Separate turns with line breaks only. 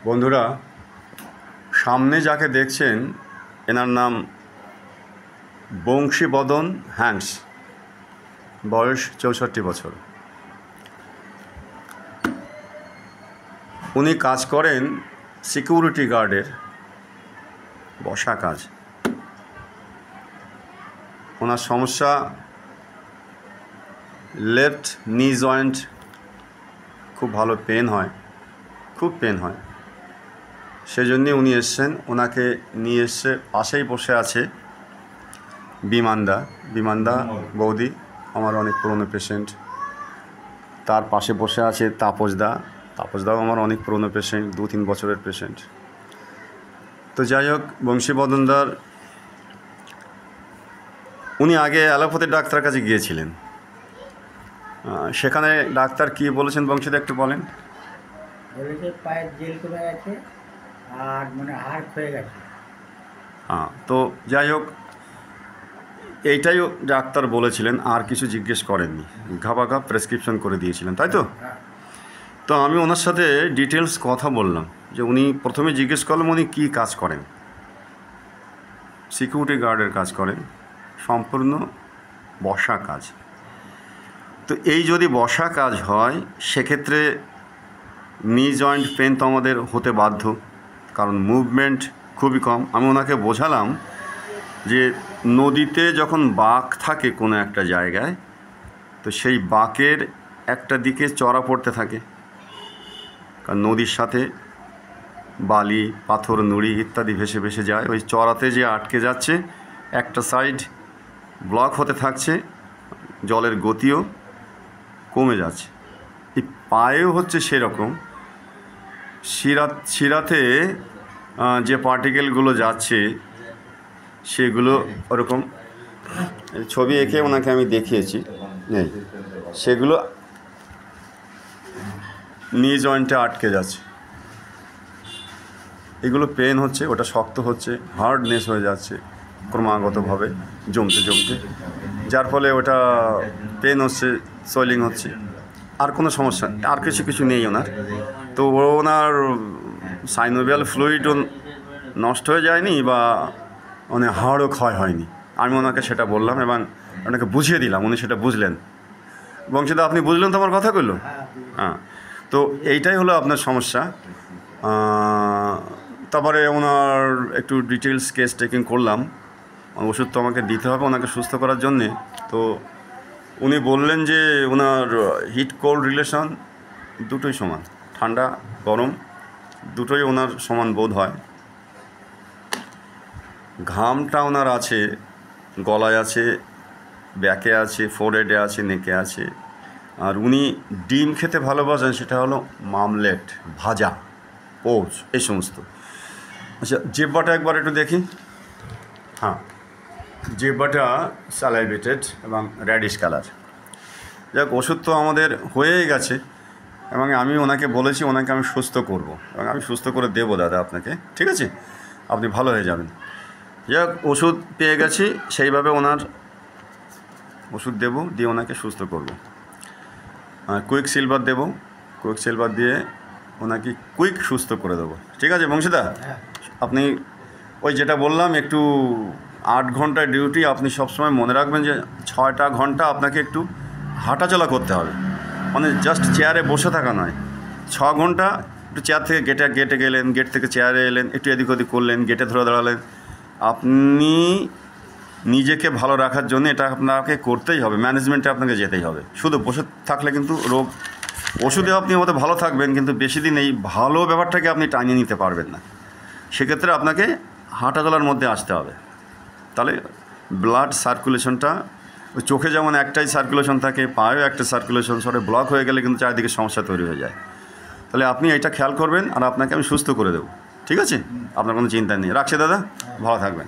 বন্ধুরা, সামনে যাকে দেখছেন এনার নাম বংশীবদন হ্যান্ডস, বয়স 64 বছর। উনি কাজ করেন সিকিউরিটি গার্ডের বসা কাজ। ওনার সমস্যা লেফট নি জয়েন্ট, খুব ভালো পেন হয়, খুব পেন হয়। সেজন্যে উনি এসছেন। ওনাকে নিয়ে এসছে, পাশেই বসে আছে বিমানদা বৌদি, আমার অনেক পুরনো পেশেন্ট। তার পাশে বসে আছে তাপসদাও আমার অনেক পুরনো পেশেন্ট, 2-3 বছরের পেশেন্ট। তো যাই হোক, বংশীবদনদার উনি আগে অ্যালোপ্যাথি ডাক্তারের কাছে গিয়েছিলেন। সেখানে ডাক্তার কি বলেছেন বংশীদা একটু বলেন।
বলেছে পায়ের জেল কমে গেছে আর মানে হাড় ক্ষয়ে গেছে।
তো যাই হোক, এইটাই ডাক্তার বলেছিলেন, আর কিছু জিজ্ঞেস করেননি। ঘাবাঘা প্রেসক্রিপশন করে দিয়েছিলেন, তাই তো? তো আমি ওনার সাথে ডিটেলস কথা বললাম যে উনি প্রথমে জিজ্ঞেস করলাম উনি কী কাজ করেন। সিকিউরিটি গার্ডের কাজ করেন, সম্পূর্ণ বসা কাজ। তো এই যদি বসা কাজ হয় সেক্ষেত্রে নি জয়েন্ট পেন তো আমাদের হতে বাধ্য, কারণ মুভমেন্ট খুবই কম। আমি ওনাকে বোঝালাম যে নদীতে যখন বাঁক থাকে কোনো একটা জায়গায়, তো সেই বাঁকের একটা দিকে চড়া পড়তে থাকে, কারণ নদীর সাথে বালি পাথর নুড়ি ইত্যাদি ভেসে ভেসে যায়। ওই চড়াতে যে আটকে যাচ্ছে, একটা সাইড ব্লক হতে থাকছে, জলের গতিও কমে যাচ্ছে। এই পায়েও হচ্ছে সেরকম। শিরাতে যে পার্টিকেলগুলো যাচ্ছে সেগুলো ওরকম ছবি এঁকে ওনাকে আমি দেখিয়েছি, সেগুলো নি জয়েন্টে আটকে যাচ্ছে। এগুলো পেন হচ্ছে, ওটা শক্ত হচ্ছে, হার্ডনেস হয়ে যাচ্ছে ক্রমাগতভাবে জমতে, যার ফলে ওটা পেন হচ্ছে, সোয়েলিং হচ্ছে। আর কোনো সমস্যা, আর কিছু নেই ওনার। তো ওনার সাইনোভিয়াল ফ্লুইডও নষ্ট হয়ে যায়নি বা মানে হাড়ও ক্ষয় হয়নি। আমি ওনাকে সেটা বললাম এবং ওনাকে বুঝিয়ে দিলাম, উনি সেটা বুঝলেন। বংশীদা, আপনি বুঝলেন তো আমার কথাগুলো? হ্যাঁ। তো এইটাই হলো আপনার সমস্যা। তারপরে ওনার একটু ডিটেলস কেস টেকিং করলাম। ওষুধ তো আমাকে দিতে হবে ওনাকে সুস্থ করার জন্যে। তো উনি বললেন যে ওনার হিট কোল্ড রিলেশন দুটোই সমান, ঠান্ডা গরম দুটোই ওনার সমান বোধ হয়। ঘামটা ওনার আছে, গলায় আছে, ব্যাকে আছে, ফোরহেডে আছে, নেকে আছে। আর উনি ডিম খেতে ভালোবাসেন, সেটা হলো মামলেট, ভাজা, পোচ, এই সমস্ত। আচ্ছা, জিহ্বাটা একবার একটু দেখি। হ্যাঁ, জিহ্বাটা স্যালাইভেটেড এবং রেডিশ কালার। যাক, ওষুধ তো আমাদের হয়েই গেছে এবং আমি ওনাকে বলেছি ওনাকে আমি সুস্থ করব এবং আমি সুস্থ করে দেবো দাদা আপনাকে, ঠিক আছে? আপনি ভালো হয়ে যাবেন। যাক, ওষুধ পেয়ে গেছি, সেইভাবে ওনার ওষুধ দেবো, দিয়ে ওনাকে সুস্থ করব। কুইক সিলভার দেবো, কুইক সিলভার দিয়ে ওনাকে কুইক সুস্থ করে দেবো, ঠিক আছে বংশীদা? আপনি ওই যেটা বললাম, একটু 8 ঘন্টা ডিউটি, আপনি সবসময় মনে রাখবেন যে 6টা ঘন্টা আপনাকে একটু হাঁটাচলা করতে হবে, মানে জাস্ট চেয়ারে বসে থাকা নয়। 6 ঘন্টা একটু চেয়ার থেকে গেটে গেলেন, গেট থেকে চেয়ারে এলেন, একটু এদিক ওদিক করলেন, গেটে ধরে দাঁড়ালেন। আপনি নিজেকে ভালো রাখার জন্য এটা আপনাকে করতেই হবে, ম্যানেজমেন্টে আপনাকে যেতেই হবে। শুধু বসে থাকলে কিন্তু রোগ, ওষুধে আপনি আমাদের ভালো থাকবেন কিন্তু বেশি দিন এই ভালো ব্যাপারটাকে আপনি টানিয়ে নিতে পারবেন না। সেক্ষেত্রে আপনাকে হাঁটাচলার মধ্যে আসতে হবে, তাহলে ব্লাড সার্কুলেশনটা, ওই চোখে যেমন একটাই সার্কুলেশন থাকে, পায়েও একটা সার্কুলেশন, সরে ব্লক হয়ে গেলে কিন্তু চারিদিকে সমস্যা তৈরি হয়ে যায়। তাহলে আপনি এটা খেয়াল করবেন আর আপনাকে আমি সুস্থ করে দেবো, ঠিক আছে? আপনার কোনো চিন্তা নেই। রাখছি দাদা, ভালো থাকবেন।